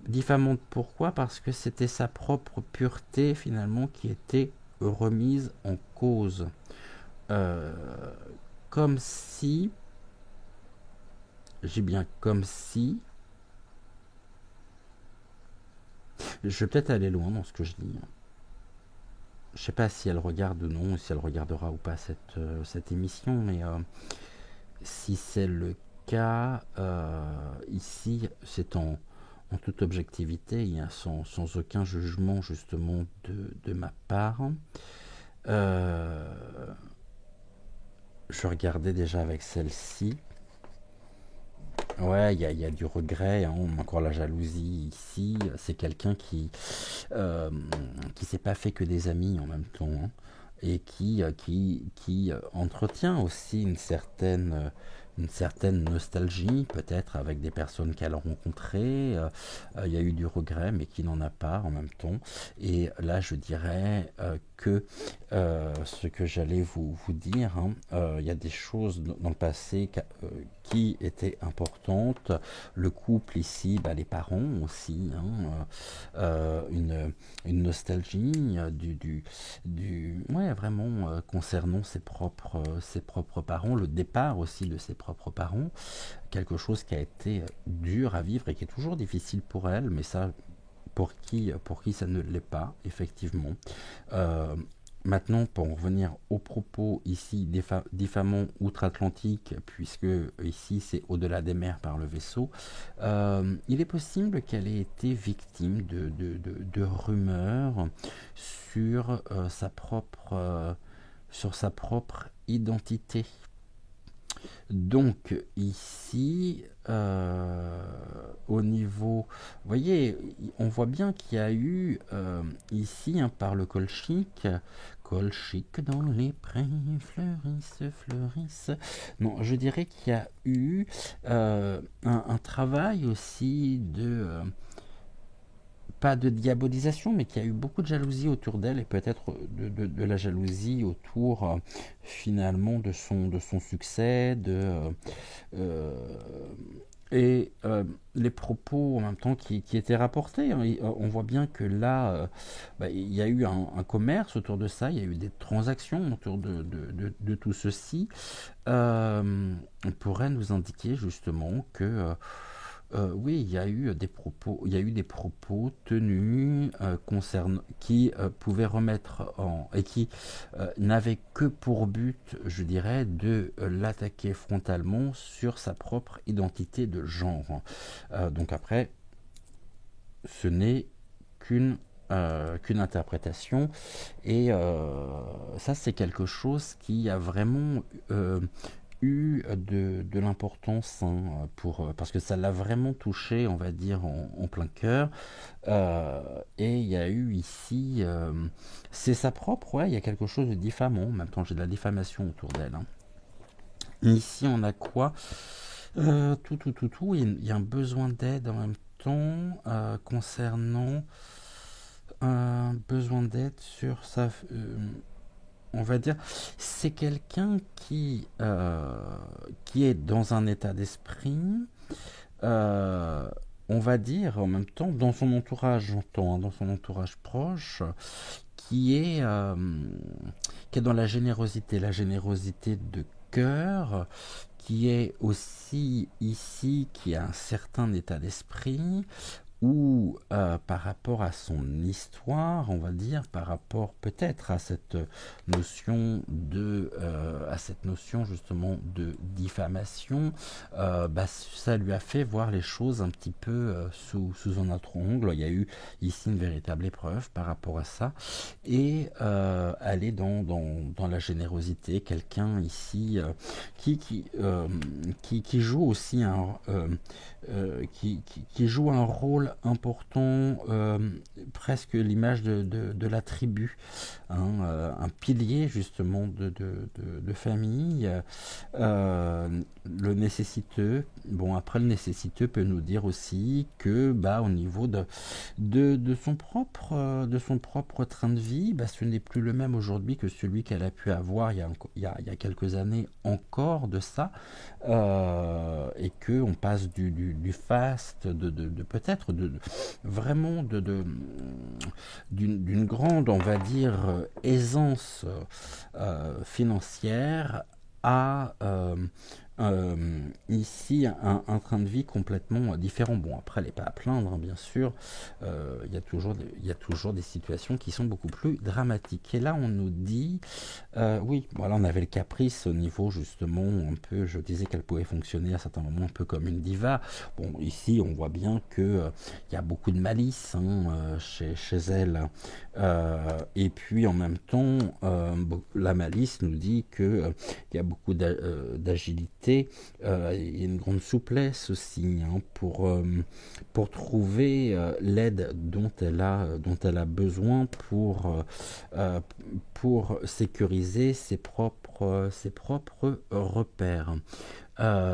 Diffamante pourquoi? Parce que c'était sa propre pureté finalement qui était remise en cause. Euh, Comme si, j'ai bien comme si, je vais peut-être aller loin dans ce que je dis. Je sais pas si elle regarde ou non, si elle regardera ou pas cette émission, mais si c'est le cas, ici, c'est en toute objectivité, sans aucun jugement justement de ma part. Euh, je regardais déjà avec celle-ci. Ouais, il y a du regret, hein, encore la jalousie ici. C'est quelqu'un qui s'est pas fait que des amis en même temps, hein, et qui entretient aussi une certaine nostalgie, peut-être avec des personnes qu'elle a rencontrées. Il y a eu du regret, mais qui n'en a pas en même temps. Et là, je dirais que ce que j'allais vous dire, hein, il y a des choses dans le passé qui étaient importantes. Le couple ici, bah, les parents aussi, hein, une nostalgie ouais, vraiment concernant ses propres parents, le départ aussi de ses propres parents, quelque chose qui a été dur à vivre et qui est toujours difficile pour elle, mais ça, pour qui ça ne l'est pas, effectivement. Euh, Maintenant, pour en revenir aux propos ici diffamants outre-Atlantique, puisque ici c'est au-delà des mers par le vaisseau, il est possible qu'elle ait été victime de rumeurs sur sur sa propre identité. Donc ici, au niveau, vous voyez, on voit bien qu'il y a eu ici, hein, par le col chic dans les prés fleurissent, fleurissent. Non, je dirais qu'il y a eu un travail aussi pas de diabolisation, mais qu'il y a eu beaucoup de jalousie autour d'elle, et peut-être de la jalousie autour finalement de son succès, euh, et les propos en même temps qui étaient rapportés. Hein. On voit bien que là, bah, il y a eu un commerce autour de ça, il y a eu des transactions autour de tout ceci. On pourrait nous indiquer justement que oui, il y a eu des propos tenus qui pouvaient remettre en et qui n'avaient que pour but, je dirais, de l'attaquer frontalement sur sa propre identité de genre. Donc après, ce n'est qu'une interprétation et ça c'est quelque chose qui a vraiment eu de l'importance hein, parce que ça l'a vraiment touché on va dire en plein cœur. Et il y a eu ici c'est sa propre, ouais, il y a quelque chose de diffamant, en même temps j'ai de la diffamation autour d'elle hein. Ici on a quoi? Tout, il y a un besoin d'aide en même temps concernant un besoin d'aide sur sa... on va dire, c'est quelqu'un qui est dans un état d'esprit, euh, on va dire en même temps, dans son entourage, j'entends, hein, dans son entourage proche, qui est, euh, qui est dans la générosité de cœur, qui est aussi ici, qui a un certain état d'esprit, ou par rapport à son histoire, on va dire, par rapport peut-être à cette notion justement de diffamation, bah, ça lui a fait voir les choses un petit peu sous un autre angle. Il y a eu ici une véritable épreuve par rapport à ça, et aller dans la générosité, quelqu'un ici qui joue aussi qui joue un rôle important, presque l'image de la tribu, hein, un pilier justement de famille, le nécessiteux. Bon, après le nécessiteux peut nous dire aussi que bah, au niveau de son propre train de vie, bah, ce n'est plus le même aujourd'hui que celui qu'elle a pu avoir il y a quelques années encore de ça. Et que on passe du faste, de peut-être vraiment d'une grande, on va dire, aisance financière à ici un train de vie complètement différent. Bon, après, elle n'est pas à plaindre, hein, bien sûr. Il y a toujours des situations qui sont beaucoup plus dramatiques. Et là, on nous dit, oui, voilà, on avait le caprice au niveau justement, un peu, je disais qu'elle pouvait fonctionner à certains moments un peu comme une diva. Bon, ici, on voit bien que il y a beaucoup de malice hein, chez elle. Et puis, en même temps, la malice nous dit que il y a beaucoup d'agilité et une grande souplesse aussi hein, pour trouver l'aide dont elle a besoin pour sécuriser ses propres repères.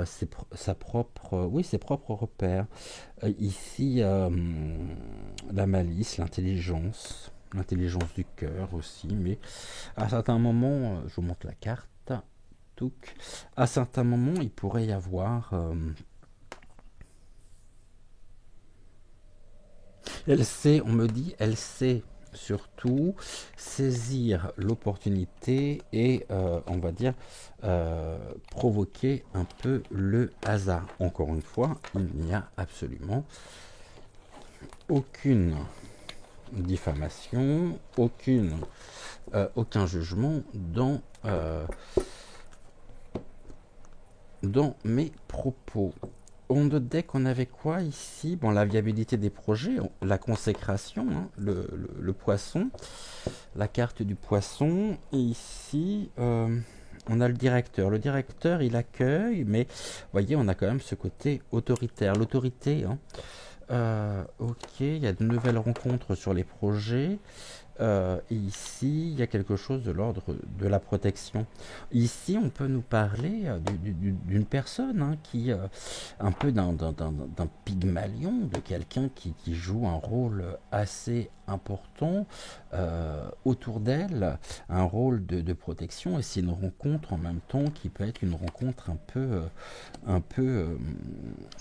Ses propres repères. Ici, la malice, l'intelligence du cœur aussi, mais à certains moments, je vous montre la carte. À certains moments, il pourrait y avoir... on me dit, elle sait surtout saisir l'opportunité et, on va dire, provoquer un peu le hasard. Encore une fois, il n'y a absolument aucune diffamation, aucun jugement dans mes propos. On notait qu'on avait quoi ici? Bon, la viabilité des projets, la consécration, hein, le poisson, la carte du poisson. Et ici, on a le directeur. Le directeur, il accueille, mais vous voyez, on a quand même ce côté autoritaire. L'autorité, hein. Ok, il y a de nouvelles rencontres sur les projets. Et ici, il y a quelque chose de l'ordre de la protection. Ici, on peut nous parler d'une personne hein, qui, un peu d'un pygmalion, de quelqu'un qui joue un rôle assez important autour d'elle, un rôle de protection. Et c'est une rencontre en même temps qui peut être une rencontre un peu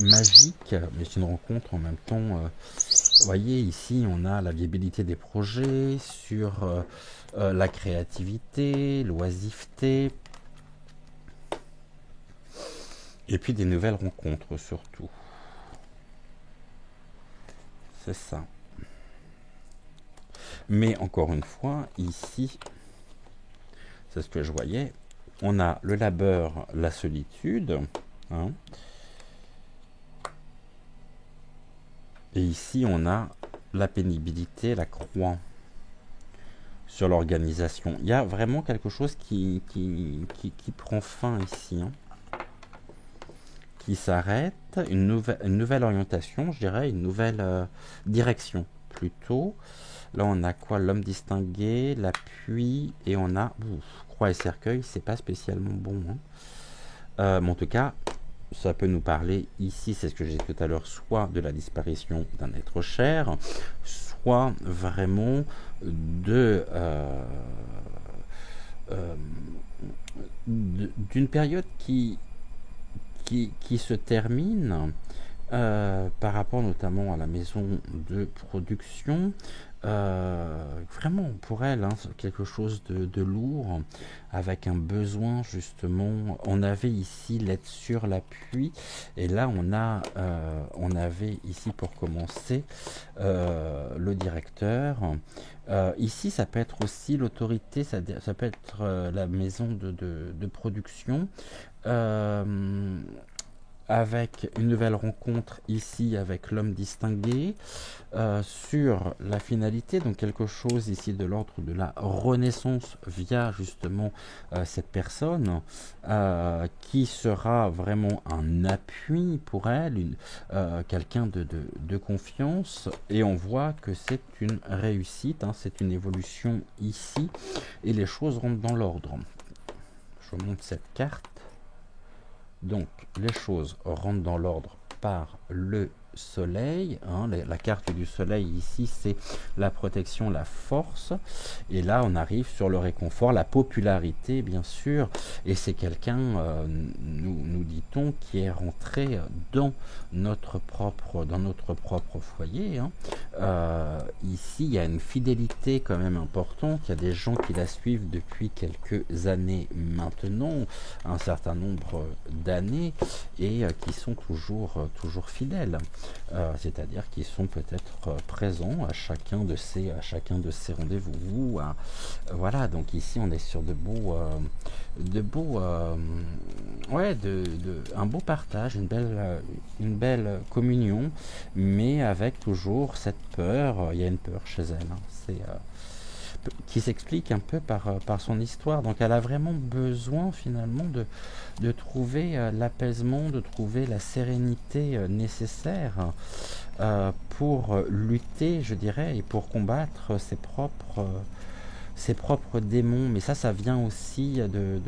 magique, mais c'est une rencontre en même temps. Vous voyez, ici, on a la viabilité des projets sur la créativité, l'oisiveté, et puis des nouvelles rencontres surtout. c'est ça. Mais encore une fois, ici, c'est ce que je voyais, on a le labeur, la solitude, hein, et ici on a la pénibilité, la croix sur l'organisation. Il y a vraiment quelque chose qui prend fin ici, hein, qui s'arrête, une nouvelle orientation, je dirais, une nouvelle direction plutôt. Là, on a quoi? L'homme distingué, l'appui, et on a croix et cercueil. C'est pas spécialement bon, hein. Mais en tout cas, ça peut nous parler ici, c'est ce que j'ai dit tout à l'heure, soit de la disparition d'un être cher, soit vraiment de euh, d'une période qui se termine par rapport notamment à la maison de production. Vraiment pour elle, hein, quelque chose de lourd, avec un besoin justement. On avait ici l'aide sur l'appui, et là on avait ici pour commencer le directeur. Ici ça peut être aussi l'autorité, ça peut être la maison de production. Euh, avec une nouvelle rencontre ici avec l'homme distingué sur la finalité, donc quelque chose ici de l'ordre de la renaissance via justement cette personne qui sera vraiment un appui pour elle, quelqu'un de confiance, et on voit que c'est une réussite, hein, c'est une évolution ici, et les choses rentrent dans l'ordre. Je vous montre cette carte. Donc, les choses rentrent dans l'ordre par le soleil, hein, la carte du soleil ici, c'est la protection, la force, et là on arrive sur le réconfort, la popularité bien sûr, et c'est quelqu'un, nous dit-on, qui est rentré dans notre propre foyer, hein. Ici il y a une fidélité quand même importante, il y a des gens qui la suivent depuis quelques années maintenant, un certain nombre d'années, et qui sont toujours fidèles. C'est-à-dire qu'ils sont peut-être présents à chacun de ces rendez-vous. Voilà, donc ici on est sur un beau partage, une belle communion, mais avec toujours cette peur. Il y a une peur chez elle, hein, qui s'explique un peu par son histoire. Donc elle a vraiment besoin finalement de trouver l'apaisement, de trouver la sérénité nécessaire pour lutter, je dirais, et pour combattre ses propres démons. Mais ça vient aussi de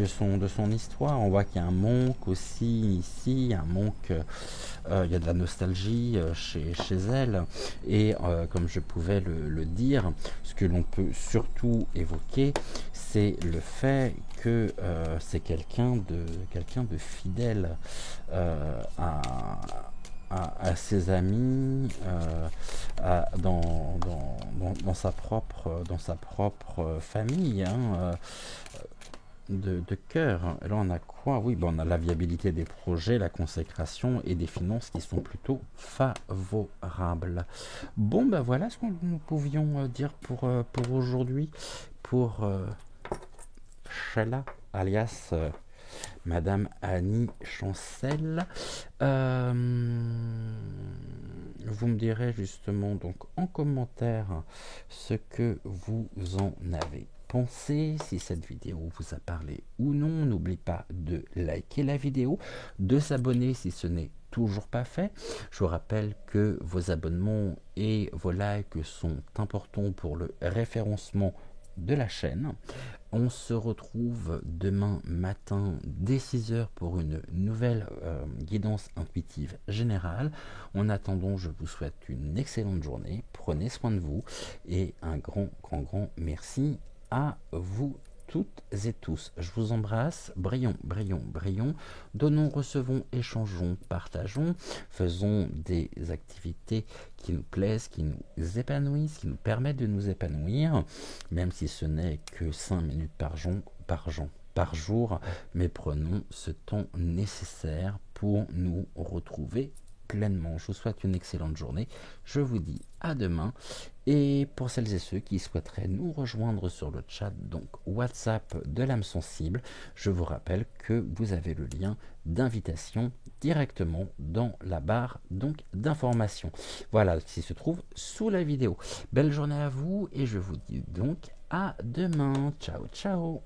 son histoire. On voit qu'il y a un manque aussi ici, un manque, il y a de la nostalgie chez elle, et comme je pouvais le dire, ce que l'on peut surtout évoquer, c'est le fait que c'est quelqu'un de fidèle à ses amis, dans sa propre famille, hein, de cœur. Là, on a quoi? Oui, on a la viabilité des projets, la consécration et des finances qui sont plutôt favorables. Bon, voilà ce que nous pouvions dire pour aujourd'hui, pour Sheila, alias Madame Annie Chancel. Vous me direz justement donc en commentaire ce que vous en avez pensé, si cette vidéo vous a parlé ou non. N'oubliez pas de liker la vidéo, de s'abonner si ce n'est toujours pas fait. Je vous rappelle que vos abonnements et vos likes sont importants pour le référencement de la chaîne. On se retrouve demain matin dès 6h pour une nouvelle guidance intuitive générale. En attendant, je vous souhaite une excellente journée. Prenez soin de vous et un grand merci à vous toutes et tous. Je vous embrasse. Brillons. Donnons, recevons, échangeons, partageons. Faisons des activités qui nous plaisent, qui nous épanouissent, qui nous permettent de nous épanouir, même si ce n'est que 5 minutes par jour, mais prenons ce temps nécessaire pour nous retrouver pleinement. Je vous souhaite une excellente journée. Je vous dis à demain. Et pour celles et ceux qui souhaiteraient nous rejoindre sur le chat, donc WhatsApp de l'âme sensible, je vous rappelle que vous avez le lien d'invitation directement dans la barre donc d'information. Voilà, qui se trouve sous la vidéo. Belle journée à vous et je vous dis donc à demain. Ciao, ciao.